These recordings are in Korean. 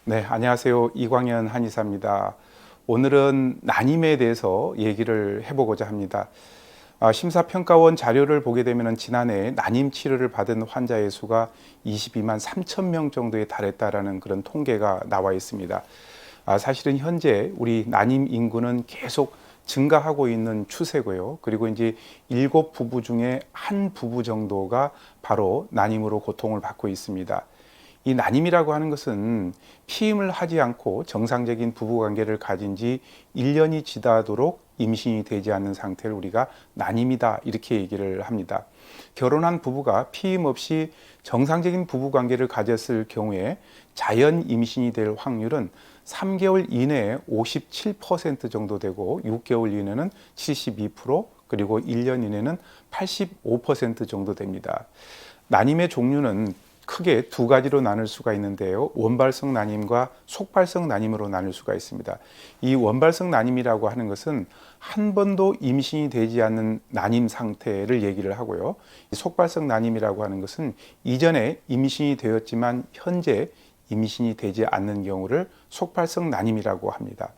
네, 안녕하세요. 이광현 한의사입니다. 오늘은 난임에 대해서 얘기를 해보고자 합니다. 심사평가원 자료를 보게 되면 지난해 난임 치료를 받은 환자의 수가 22만 3천 명 정도에 달했다라는 그런 통계가 나와 있습니다. 사실은 현재 우리 난임 인구는 계속 증가하고 있는 추세고요. 그리고 이제 7부부 중에 한 부부 정도가 바로 난임으로 고통을 받고 있습니다. 이 난임이라고 하는 것은 피임을 하지 않고 정상적인 부부관계를 가진 지 1년이 지나도록 임신이 되지 않는 상태를 우리가 난임이다 이렇게 얘기를 합니다. 결혼한 부부가 피임 없이 정상적인 부부관계를 가졌을 경우에 자연 임신이 될 확률은 3개월 이내에 57% 정도 되고 6개월 이내는 72% 그리고 1년 이내는 85% 정도 됩니다. 난임의 종류는 크게 두 가지로 나눌 수가 있는데요. 원발성 난임과 속발성 난임으로 나눌 수가 있습니다. 이 원발성 난임이라고 하는 것은 한 번도 임신이 되지 않는 난임 상태를 얘기를 하고요. 이 속발성 난임이라고 하는 것은 이전에 임신이 되었지만 현재 임신이 되지 않는 경우를 속발성 난임이라고 합니다.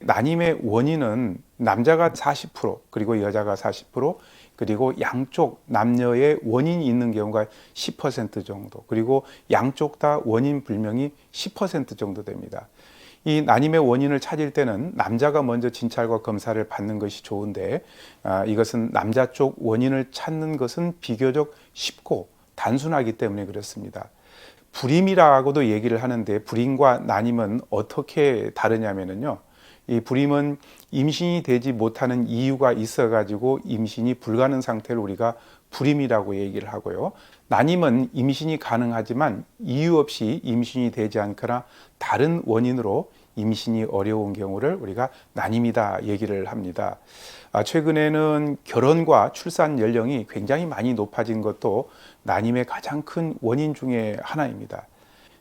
난임의 원인은 남자가 40% 그리고 여자가 40% 그리고 양쪽 남녀의 원인이 있는 경우가 10% 정도 그리고 양쪽 다 원인 불명이 10% 정도 됩니다. 이 난임의 원인을 찾을 때는 남자가 먼저 진찰과 검사를 받는 것이 좋은데 이것은 남자 쪽 원인을 찾는 것은 비교적 쉽고 단순하기 때문에 그렇습니다. 불임이라고도 얘기를 하는데 불임과 난임은 어떻게 다르냐면요. 이 불임은 임신이 되지 못하는 이유가 있어가지고 임신이 불가능 상태를 우리가 불임이라고 얘기를 하고요. 난임은 임신이 가능하지만 이유 없이 임신이 되지 않거나 다른 원인으로 임신이 어려운 경우를 우리가 난임이다 얘기를 합니다. 최근에는 결혼과 출산 연령이 굉장히 많이 높아진 것도 난임의 가장 큰 원인 중에 하나입니다.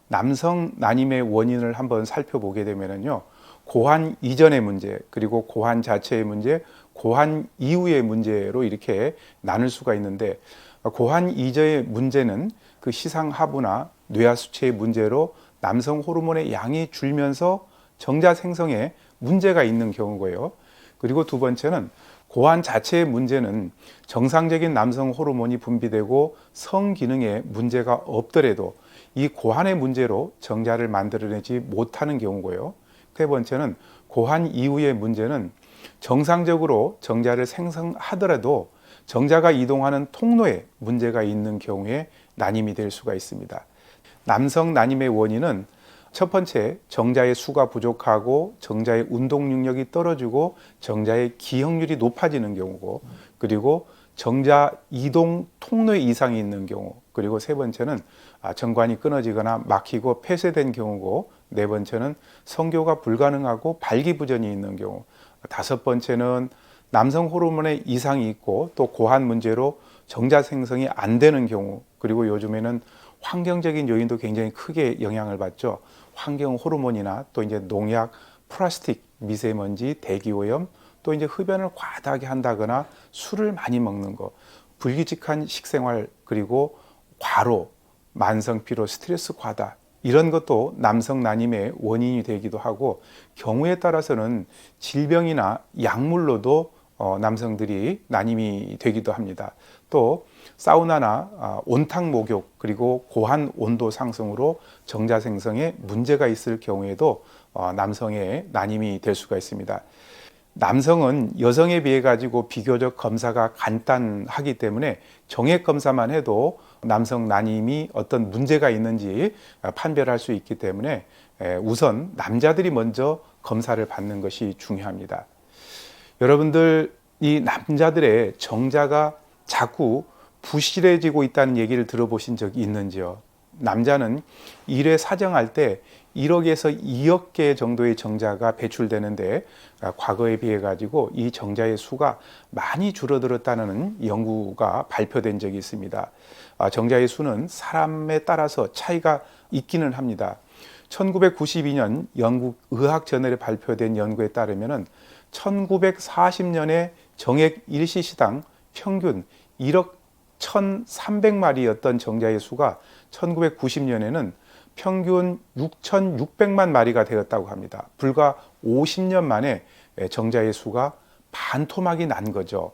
남성 난임의 원인을 한번 살펴보게 되면요. 고환 이전의 문제, 그리고 고환 자체의 문제, 고환 이후의 문제로 이렇게 나눌 수가 있는데 고환 이전의 문제는 그 시상하부나 뇌하 수치의 문제로 남성 호르몬의 양이 줄면서 정자 생성에 문제가 있는 경우고요. 그리고 두 번째는 고환 자체의 문제는 정상적인 남성 호르몬이 분비되고 성기능에 문제가 없더라도 이 고환의 문제로 정자를 만들어내지 못하는 경우고요. 세 번째는 고환 이후의 문제는 정상적으로 정자를 생성하더라도 정자가 이동하는 통로에 문제가 있는 경우에 난임이 될 수가 있습니다. 남성 난임의 원인은 첫 번째, 정자의 수가 부족하고 정자의 운동 능력이 떨어지고 정자의 기형률이 높아지는 경우고 그리고 정자 이동 통로에 이상이 있는 경우 그리고 세 번째는 정관이 끊어지거나 막히고 폐쇄된 경우고 네 번째는 성교가 불가능하고 발기부전이 있는 경우 다섯 번째는 남성 호르몬에 이상이 있고 또 고환 문제로 정자 생성이 안 되는 경우 그리고 요즘에는 환경적인 요인도 굉장히 크게 영향을 받죠. 환경 호르몬이나 또 이제 농약, 플라스틱, 미세먼지, 대기오염 또 이제 흡연을 과다하게 한다거나 술을 많이 먹는 거, 불규칙한 식생활 그리고 과로, 만성 피로, 스트레스 과다 이런 것도 남성 난임의 원인이 되기도 하고 경우에 따라서는 질병이나 약물로도 남성들이 난임이 되기도 합니다. 또 사우나나 온탕 목욕 그리고 고한 온도 상승으로 정자 생성에 문제가 있을 경우에도 남성의 난임이 될 수가 있습니다. 남성은 여성에 비해 가지고 비교적 검사가 간단하기 때문에 정액 검사만 해도 남성 난임이 어떤 문제가 있는지 판별할 수 있기 때문에 우선 남자들이 먼저 검사를 받는 것이 중요합니다. 여러분들 이 남자들의 정자가 자꾸 부실해지고 있다는 얘기를 들어보신 적이 있는지요? 남자는 1회 사정할 때 1억에서 2억 개 정도의 정자가 배출되는데 과거에 비해 가지고 이 정자의 수가 많이 줄어들었다는 연구가 발표된 적이 있습니다. 정자의 수는 사람에 따라서 차이가 있기는 합니다. 1992년 영국 의학저널에 발표된 연구에 따르면 1940년에 정액 일시시당 평균 1억 1,300마리였던 정자의 수가 1990년에는 평균 6,600만 마리가 되었다고 합니다. 불과 50년 만에 정자의 수가 반토막이 난 거죠.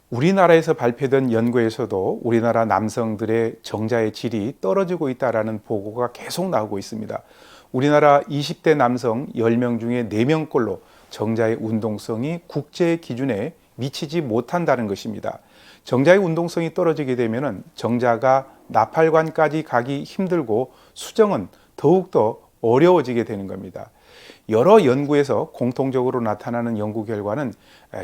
우리나라에서 발표된 연구에서도 우리나라 남성들의 정자의 질이 떨어지고 있다는 보고가 계속 나오고 있습니다. 우리나라 20대 남성 10명 중에 4명꼴로 정자의 운동성이 국제 기준에 미치지 못한다는 것입니다. 정자의 운동성이 떨어지게 되면 정자가 나팔관까지 가기 힘들고 수정은 더욱더 어려워지게 되는 겁니다. 여러 연구에서 공통적으로 나타나는 연구 결과는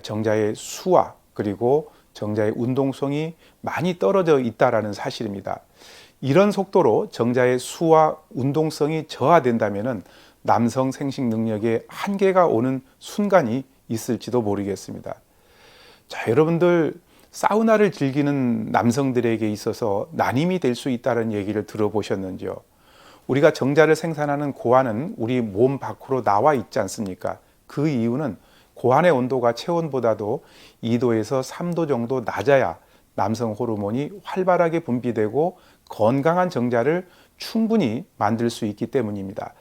정자의 수와 그리고 정자의 운동성이 많이 떨어져 있다는 사실입니다. 이런 속도로 정자의 수와 운동성이 저하된다면 남성 생식 능력에 한계가 오는 순간이 있을지도 모르겠습니다. 자, 여러분들 사우나를 즐기는 남성들에게 있어서 난임이 될 수 있다는 얘기를 들어보셨는지요? 우리가 정자를 생산하는 고환은 우리 몸 밖으로 나와 있지 않습니까? 그 이유는 고환의 온도가 체온보다도 2도에서 3도 정도 낮아야 남성 호르몬이 활발하게 분비되고 건강한 정자를 충분히 만들 수 있기 때문입니다.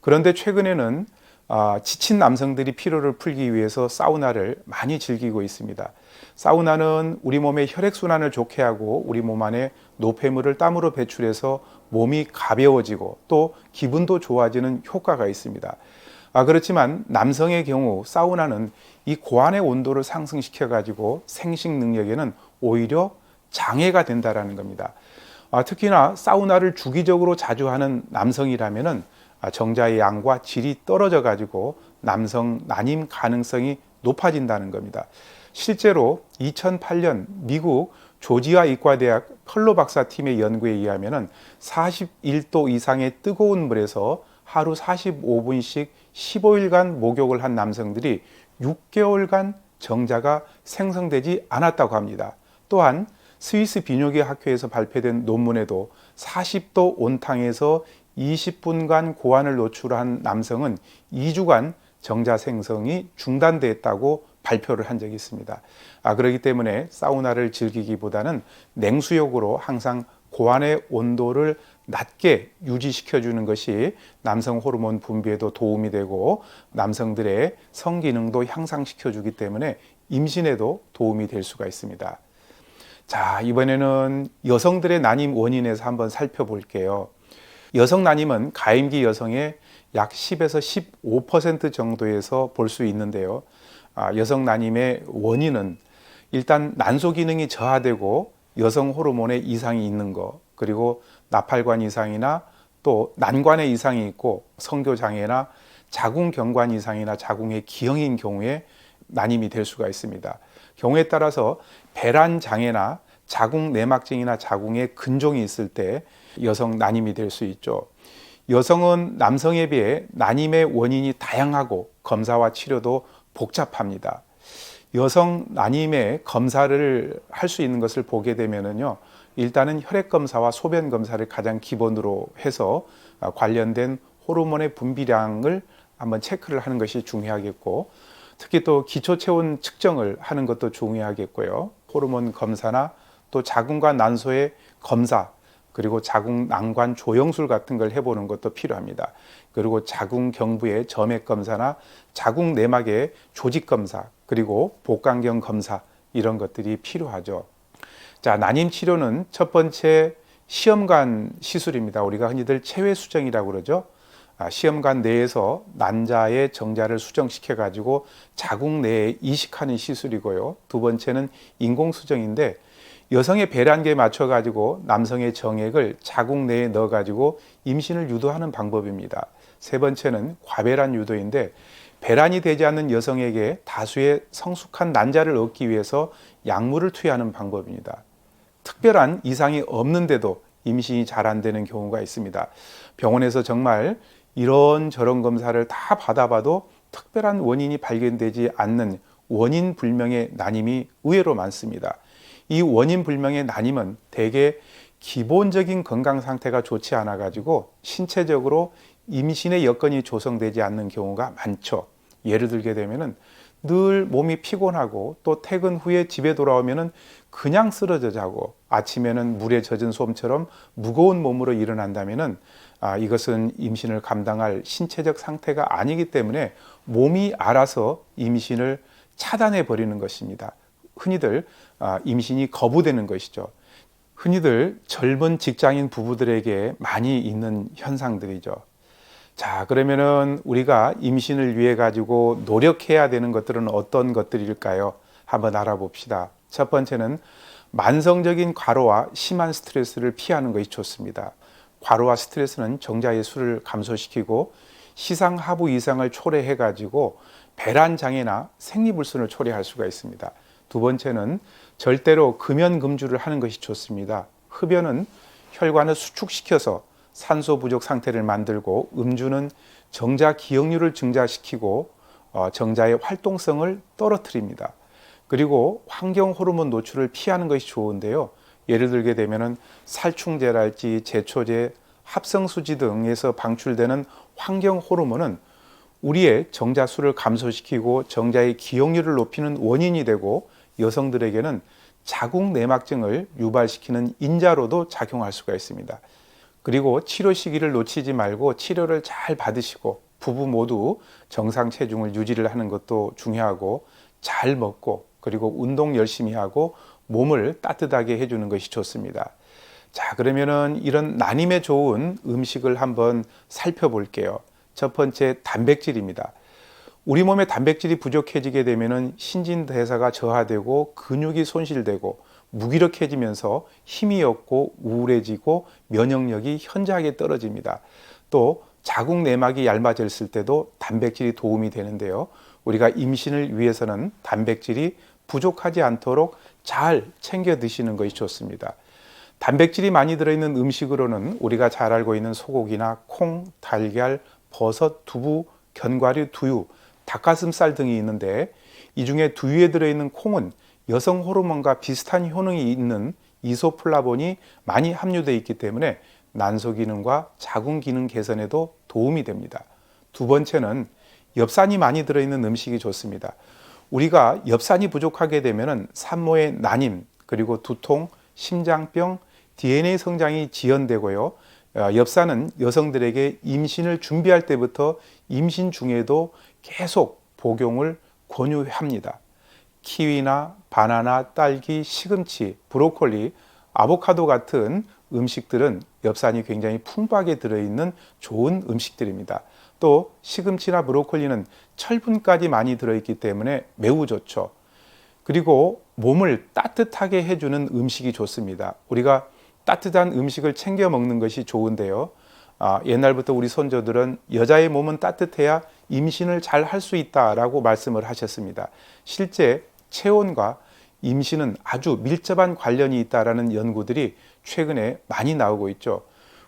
그런데 최근에는 지친 남성들이 피로를 풀기 위해서 사우나를 많이 즐기고 있습니다. 사우나는 우리 몸의 혈액순환을 좋게 하고 우리 몸 안에 노폐물을 땀으로 배출해서 몸이 가벼워지고 또 기분도 좋아지는 효과가 있습니다. 그렇지만 남성의 경우 사우나는 이 고환의 온도를 상승시켜 가지고 생식 능력에는 오히려 장애가 된다는 겁니다. 특히나 사우나를 주기적으로 자주 하는 남성이라면 정자의 양과 질이 떨어져 가지고 남성 난임 가능성이 높아진다는 겁니다. 실제로 2008년 미국 조지아 의과대학 펄로 박사팀의 연구에 의하면 41도 이상의 뜨거운 물에서 하루 45분씩 15일간 목욕을 한 남성들이 6개월간 정자가 생성되지 않았다고 합니다. 또한 스위스 비뇨기 학회에서 발표된 논문에도 40도 온탕에서 20분간 고환을 노출한 남성은 2주간 정자 생성이 중단됐다고 발표를 한 적이 있습니다. 그렇기 때문에 사우나를 즐기기보다는 냉수욕으로 항상 고환의 온도를 낮게 유지시켜 주는 것이 남성 호르몬 분비에도 도움이 되고 남성들의 성기능도 향상시켜 주기 때문에 임신에도 도움이 될 수가 있습니다. 자, 이번에는 여성들의 난임 원인에서 한번 살펴볼게요. 여성 난임은 가임기 여성의 약 10에서 15% 정도에서 볼 수 있는데요. 여성 난임의 원인은 일단 난소 기능이 저하되고 여성 호르몬에 이상이 있는 것, 그리고 나팔관 이상이나 또 난관에 이상이 있고 성교 장애나 자궁경관 이상이나 자궁의 기형인 경우에 난임이 될 수가 있습니다. 경우에 따라서 배란 장애나 자궁 내막증이나 자궁에 근종이 있을 때 여성 난임이 될 수 있죠. 여성은 남성에 비해 난임의 원인이 다양하고 검사와 치료도 복잡합니다. 여성 난임의 검사를 할 수 있는 것을 보게 되면은요, 일단은 혈액 검사와 소변 검사를 가장 기본으로 해서 관련된 호르몬의 분비량을 한번 체크를 하는 것이 중요하겠고, 특히 또 기초 체온 측정을 하는 것도 중요하겠고요. 호르몬 검사나 또 자궁과 난소의 검사, 그리고 자궁 난관 조영술 같은 걸 해보는 것도 필요합니다. 그리고 자궁 경부의 점액 검사나 자궁 내막의 조직 검사, 그리고 복강경 검사, 이런 것들이 필요하죠. 자, 난임 치료는 첫 번째 시험관 시술입니다. 우리가 흔히들 체외 수정이라고 그러죠. 시험관 내에서 난자의 정자를 수정시켜 가지고 자궁 내에 이식하는 시술이고요. 두 번째는 인공 수정인데 여성의 배란계에 맞춰 가지고 남성의 정액을 자궁 내에 넣어 가지고 임신을 유도하는 방법입니다. 세 번째는 과배란 유도인데 배란이 되지 않는 여성에게 다수의 성숙한 난자를 얻기 위해서 약물을 투여하는 방법입니다. 특별한 이상이 없는데도 임신이 잘 안 되는 경우가 있습니다. 병원에서 정말 이런저런 검사를 다 받아봐도 특별한 원인이 발견되지 않는 원인 불명의 난임이 의외로 많습니다. 이 원인 불명의 난임은 대개 기본적인 건강 상태가 좋지 않아 가지고 신체적으로 임신의 여건이 조성되지 않는 경우가 많죠. 예를 들게 되면은 늘 몸이 피곤하고 또 퇴근 후에 집에 돌아오면은 그냥 쓰러져 자고 아침에는 물에 젖은 솜처럼 무거운 몸으로 일어난다면은 이것은 임신을 감당할 신체적 상태가 아니기 때문에 몸이 알아서 임신을 차단해 버리는 것입니다. 흔히들 임신이 거부되는 것이죠. 흔히들 젊은 직장인 부부들에게 많이 있는 현상들이죠. 자, 그러면은 우리가 임신을 위해 가지고 노력해야 되는 것들은 어떤 것들일까요? 한번 알아봅시다. 첫 번째는 만성적인 과로와 심한 스트레스를 피하는 것이 좋습니다. 과로와 스트레스는 정자의 수를 감소시키고 시상 하부 이상을 초래해 가지고 배란 장애나 생리불순을 초래할 수가 있습니다. 두 번째는 절대로 금연금주를 하는 것이 좋습니다. 흡연은 혈관을 수축시켜서 산소 부족 상태를 만들고 음주는 정자 기억률을 증가시키고 정자의 활동성을 떨어뜨립니다. 그리고 환경 호르몬 노출을 피하는 것이 좋은데요. 예를 들게 되면은 살충제랄지 제초제, 합성수지 등에서 방출되는 환경 호르몬은 우리의 정자수를 감소시키고 정자의 기억률을 높이는 원인이 되고 여성들에게는 자궁 내막증을 유발시키는 인자로도 작용할 수가 있습니다. 그리고 치료 시기를 놓치지 말고 치료를 잘 받으시고 부부 모두 정상 체중을 유지를 하는 것도 중요하고 잘 먹고 그리고 운동 열심히 하고 몸을 따뜻하게 해주는 것이 좋습니다. 자, 그러면은 이런 난임에 좋은 음식을 한번 살펴볼게요. 첫 번째, 단백질입니다. 우리 몸에 단백질이 부족해지게 되면은 신진대사가 저하되고 근육이 손실되고 무기력해지면서 힘이 없고 우울해지고 면역력이 현저하게 떨어집니다. 또 자궁 내막이 얇아졌을 때도 단백질이 도움이 되는데요. 우리가 임신을 위해서는 단백질이 부족하지 않도록 잘 챙겨 드시는 것이 좋습니다. 단백질이 많이 들어있는 음식으로는 우리가 잘 알고 있는 소고기나 콩, 달걀, 버섯, 두부, 견과류, 두유, 닭가슴살 등이 있는데 이 중에 두유에 들어있는 콩은 여성 호르몬과 비슷한 효능이 있는 이소플라본이 많이 함유되어 있기 때문에 난소 기능과 자궁 기능 개선에도 도움이 됩니다. 두 번째는 엽산이 많이 들어있는 음식이 좋습니다. 우리가 엽산이 부족하게 되면 산모의 난임, 그리고 두통, 심장병, DNA 성장이 지연되고요. 엽산은 여성들에게 임신을 준비할 때부터 임신 중에도 계속 복용을 권유합니다. 키위나 바나나, 딸기, 시금치, 브로콜리, 아보카도 같은 음식들은 엽산이 굉장히 풍부하게 들어있는 좋은 음식들입니다. 또 시금치나 브로콜리는 철분까지 많이 들어있기 때문에 매우 좋죠. 그리고 몸을 따뜻하게 해주는 음식이 좋습니다. 우리가 따뜻한 음식을 챙겨 먹는 것이 좋은데요. 옛날부터 우리 선조들은 여자의 몸은 따뜻해야 임신을 잘 할 수 있다라고 말씀을 하셨습니다. 실제 체온과 임신은 아주 밀접한 관련이 있다라는 연구들이 최근에 많이 나오고 있죠.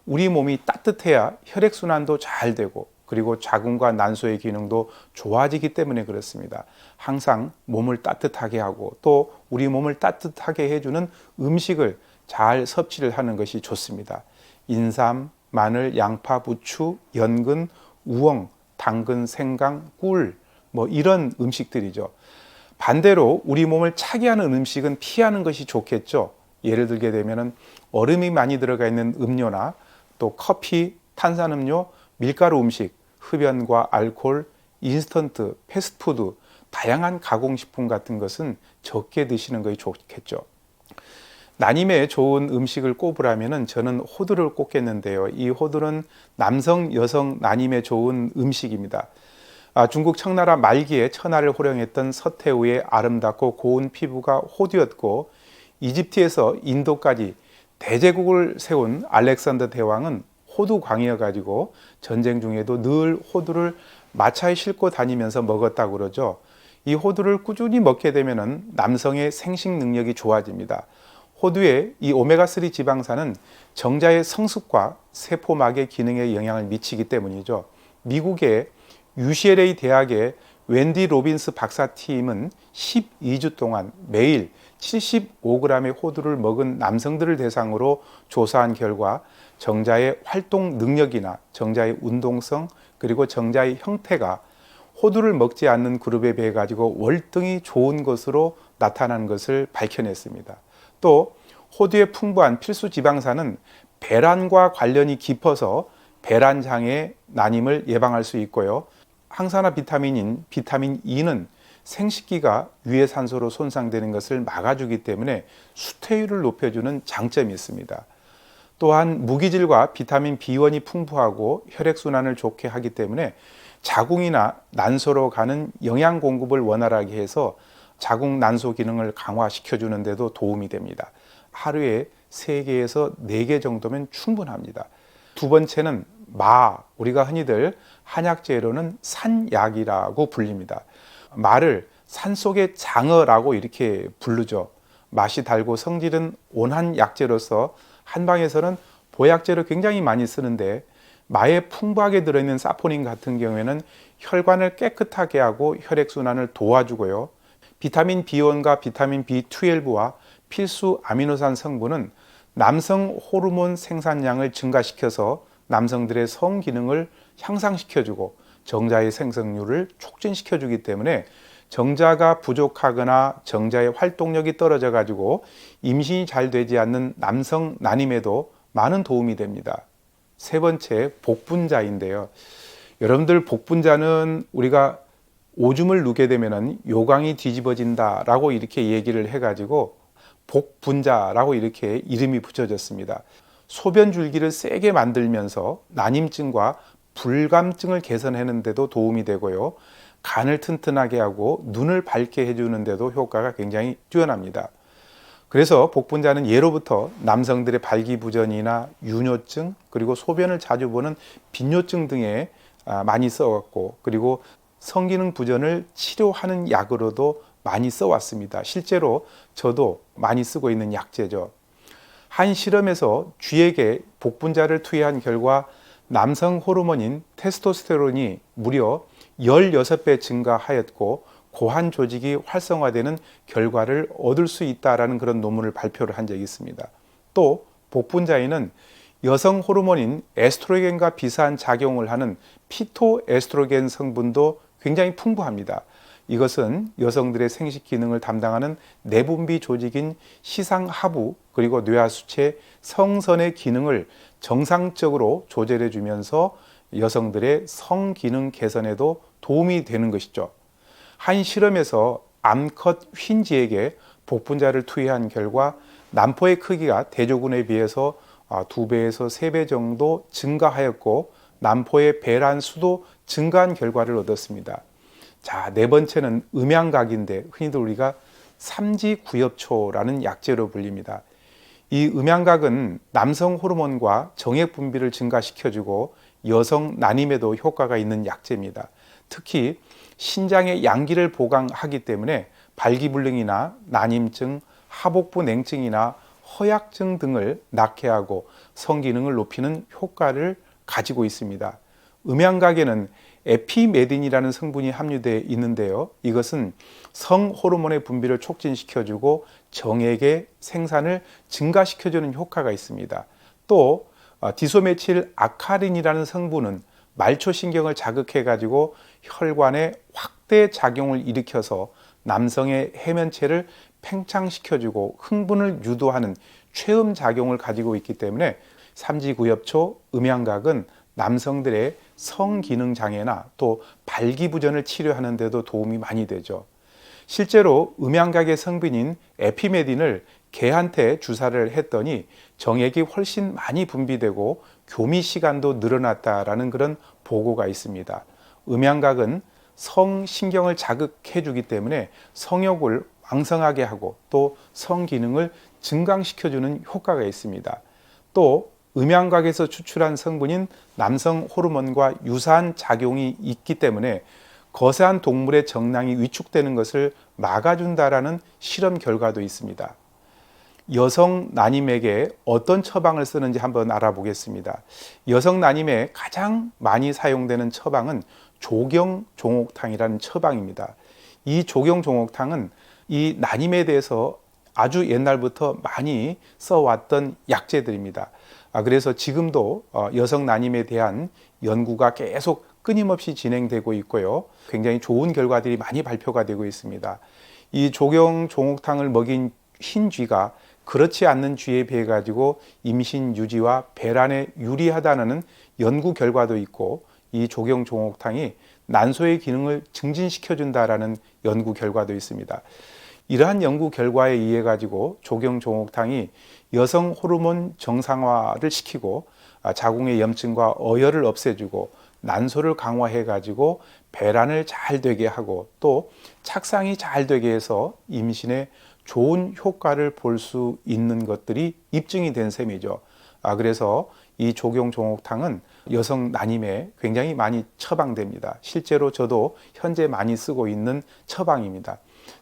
우리 몸이 따뜻해야 혈액순환도 잘 되고 그리고 자궁과 난소의 기능도 좋아지기 때문에 그렇습니다. 항상 몸을 따뜻하게 하고 또 우리 몸을 따뜻하게 해주는 음식을 잘 섭취를 하는 것이 좋습니다. 인삼, 마늘, 양파, 부추, 연근, 우엉, 당근, 생강, 꿀 이런 음식들이죠. 반대로 우리 몸을 차게 하는 음식은 피하는 것이 좋겠죠. 예를 들게 되면은 얼음이 많이 들어가 있는 음료나 또 커피, 탄산음료, 밀가루 음식, 흡연과 알코올, 인스턴트, 패스트푸드, 다양한 가공식품 같은 것은 적게 드시는 것이 좋겠죠. 난임에 좋은 음식을 꼽으라면 저는 호두를 꼽겠는데요. 이 호두는 남성, 여성 난임에 좋은 음식입니다. 중국 청나라 말기에 천하를 호령했던 서태후의 아름답고 고운 피부가 호두였고 이집트에서 인도까지 대제국을 세운 알렉산더 대왕은 호두광이어 가지고 전쟁 중에도 늘 호두를 마차에 싣고 다니면서 먹었다고 그러죠. 이 호두를 꾸준히 먹게 되면 남성의 생식 능력이 좋아집니다. 호두의 이 오메가3 지방산은 정자의 성숙과 세포막의 기능에 영향을 미치기 때문이죠. 미국의 UCLA 대학의 웬디 로빈스 박사팀은 12주 동안 매일 75g의 호두를 먹은 남성들을 대상으로 조사한 결과 정자의 활동 능력이나 정자의 운동성 그리고 정자의 형태가 호두를 먹지 않는 그룹에 비해 가지고 월등히 좋은 것으로 나타나는 것을 밝혀냈습니다. 또 호두의 풍부한 필수 지방산은 배란과 관련이 깊어서 배란장애 난임을 예방할 수 있고요. 항산화 비타민인 비타민 E는 생식기가 유해산소로 손상되는 것을 막아주기 때문에 수태율을 높여주는 장점이 있습니다. 또한 무기질과 비타민 B1이 풍부하고 혈액순환을 좋게 하기 때문에 자궁이나 난소로 가는 영양 공급을 원활하게 해서 자궁 난소 기능을 강화시켜주는 데도 도움이 됩니다. 하루에 3개에서 4개 정도면 충분합니다. 두 번째는 우리가 흔히들 한약재로는 산약이라고 불립니다. 마를 산속의 장어라고 이렇게 부르죠. 맛이 달고 성질은 온한 약재로서 한방에서는 보약재로 굉장히 많이 쓰는데, 마에 풍부하게 들어있는 사포닌 같은 경우에는 혈관을 깨끗하게 하고 혈액순환을 도와주고요. 비타민 B1과 비타민 B12와 필수 아미노산 성분은 남성 호르몬 생산량을 증가시켜서 남성들의 성 기능을 향상시켜주고 정자의 생성률을 촉진시켜주기 때문에 정자가 부족하거나 정자의 활동력이 떨어져 가지고 임신이 잘 되지 않는 남성 난임에도 많은 도움이 됩니다. 세 번째, 복분자인데요. 여러분들, 복분자는 우리가 오줌을 누게 되면 요강이 뒤집어진다라고 이렇게 얘기를 해가지고 복분자라고 이렇게 이름이 붙여졌습니다. 소변 줄기를 세게 만들면서 난임증과 불감증을 개선하는 데도 도움이 되고요. 간을 튼튼하게 하고 눈을 밝게 해주는 데도 효과가 굉장히 뛰어납니다. 그래서 복분자는 예로부터 남성들의 발기부전이나 유뇨증, 그리고 소변을 자주 보는 빈뇨증 등에 많이 써왔고, 그리고 성기능 부전을 치료하는 약으로도 많이 써왔습니다. 실제로 저도 많이 쓰고 있는 약재죠. 한 실험에서 쥐에게 복분자를 투여한 결과 남성 호르몬인 테스토스테론이 무려 16배 증가하였고 고환 조직이 활성화되는 결과를 얻을 수 있다라는 그런 논문을 발표를 한 적이 있습니다. 또 복분자에는 여성 호르몬인 에스트로겐과 비슷한 작용을 하는 피토에스트로겐 성분도 굉장히 풍부합니다. 이것은 여성들의 생식 기능을 담당하는 내분비 조직인 시상하부 그리고 뇌하수체 성선의 기능을 정상적으로 조절해 주면서 여성들의 성 기능 개선에도 도움이 되는 것이죠. 한 실험에서 암컷 휜쥐에게 복분자를 투여한 결과 난포의 크기가 대조군에 비해서 2배에서 3배 정도 증가하였고 난포의 배란 수도 증가한 결과를 얻었습니다. 자, 네 번째는 음양각인데 흔히들 우리가 삼지구엽초라는 약재로 불립니다. 이 음양각은 남성 호르몬과 정액 분비를 증가시켜주고 여성 난임에도 효과가 있는 약재입니다. 특히 신장의 양기를 보강하기 때문에 발기불능이나 난임증, 하복부 냉증이나 허약증 등을 낙해하고 성기능을 높이는 효과를 가지고 있습니다. 음양각에는 에피메딘이라는 성분이 함유되어 있는데요. 이것은 성호르몬의 분비를 촉진시켜주고 정액의 생산을 증가시켜주는 효과가 있습니다. 또 디소메칠 아카린이라는 성분은 말초신경을 자극해가지고 혈관에 확대 작용을 일으켜서 남성의 해면체를 팽창시켜주고 흥분을 유도하는 최음 작용을 가지고 있기 때문에 삼지구엽초, 음양각은 남성들의 성기능 장애나 또 발기부전을 치료하는 데도 도움이 많이 되죠. 실제로 음양각의 성분인 에피메딘을 개한테 주사를 했더니 정액이 훨씬 많이 분비되고 교미 시간도 늘어났다라는 그런 보고가 있습니다. 음양각은 성신경을 자극해 주기 때문에 성욕을 왕성하게 하고 또 성기능을 증강시켜주는 효과가 있습니다. 또 음양각에서 추출한 성분인 남성 호르몬과 유사한 작용이 있기 때문에 거세한 동물의 정lang이 위축되는 것을 막아준다라는 실험 결과도 있습니다. 여성 난임에게 어떤 처방을 쓰는지 한번 알아보겠습니다. 여성 난임에 가장 많이 사용되는 처방은 조경종옥탕이라는 처방입니다. 이 조경종옥탕은 이 난임에 대해서 아주 옛날부터 많이 써왔던 약재들입니다. 그래서 지금도 여성 난임에 대한 연구가 계속 끊임없이 진행되고 있고요. 굉장히 좋은 결과들이 많이 발표가 되고 있습니다. 이 조경 종옥탕을 먹인 흰 쥐가 그렇지 않는 쥐에 비해 가지고 임신 유지와 배란에 유리하다는 연구 결과도 있고, 이 조경 종옥탕이 난소의 기능을 증진시켜 준다라는 연구 결과도 있습니다. 이러한 연구 결과에 의해 가지고 조경 종옥탕이 여성 호르몬 정상화를 시키고 자궁의 염증과 어혈을 없애주고 난소를 강화해 가지고 배란을 잘 되게 하고 또 착상이 잘 되게 해서 임신에 좋은 효과를 볼 수 있는 것들이 입증이 된 셈이죠. 그래서 이 조경 종옥탕은 여성 난임에 굉장히 많이 처방됩니다. 실제로 저도 현재 많이 쓰고 있는 처방입니다.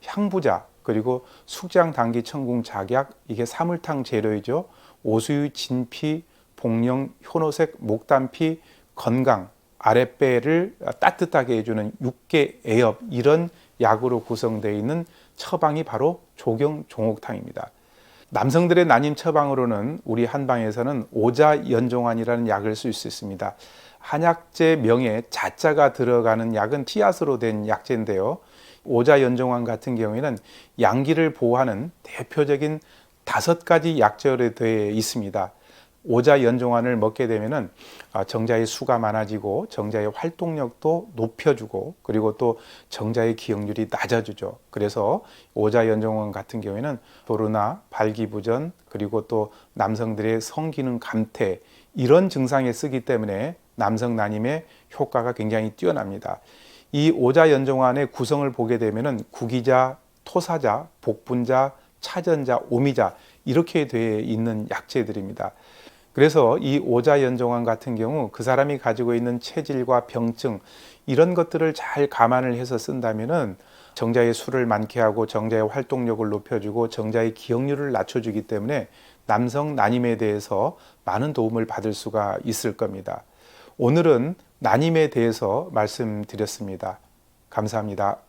향부자 그리고 숙장 당기 청궁 작약, 이게 사물탕 재료이죠. 오수유 진피, 복령, 효노색, 목단피, 건강, 아랫배를 따뜻하게 해주는 육계 애엽, 이런 약으로 구성되어 있는 처방이 바로 조경 종옥탕입니다. 남성들의 난임 처방으로는 우리 한방에서는 오자연종환이라는 약을 쓸 수 있습니다. 한약재 명에 자자가 들어가는 약은 티앗으로 된 약재인데요. 오자연종환 같은 경우에는 양기를 보호하는 대표적인 5가지 약재로 되어 있습니다. 오자연종환을 먹게 되면은 정자의 수가 많아지고 정자의 활동력도 높여주고 그리고 또 정자의 기억률이 낮아지죠. 그래서 오자연종환 같은 경우에는 도르나 발기부전 그리고 또 남성들의 성기능 감퇴 이런 증상에 쓰기 때문에 남성 난임의 효과가 굉장히 뛰어납니다. 이 오자연종환의 구성을 보게 되면은 구기자, 토사자, 복분자, 차전자, 오미자 이렇게 되어 있는 약재들입니다. 그래서 이 오자연종환 같은 경우 그 사람이 가지고 있는 체질과 병증 이런 것들을 잘 감안을 해서 쓴다면은 정자의 수를 많게 하고 정자의 활동력을 높여주고 정자의 기억률을 낮춰주기 때문에 남성 난임에 대해서 많은 도움을 받을 수가 있을 겁니다. 오늘은 난임에 대해서 말씀드렸습니다. 감사합니다.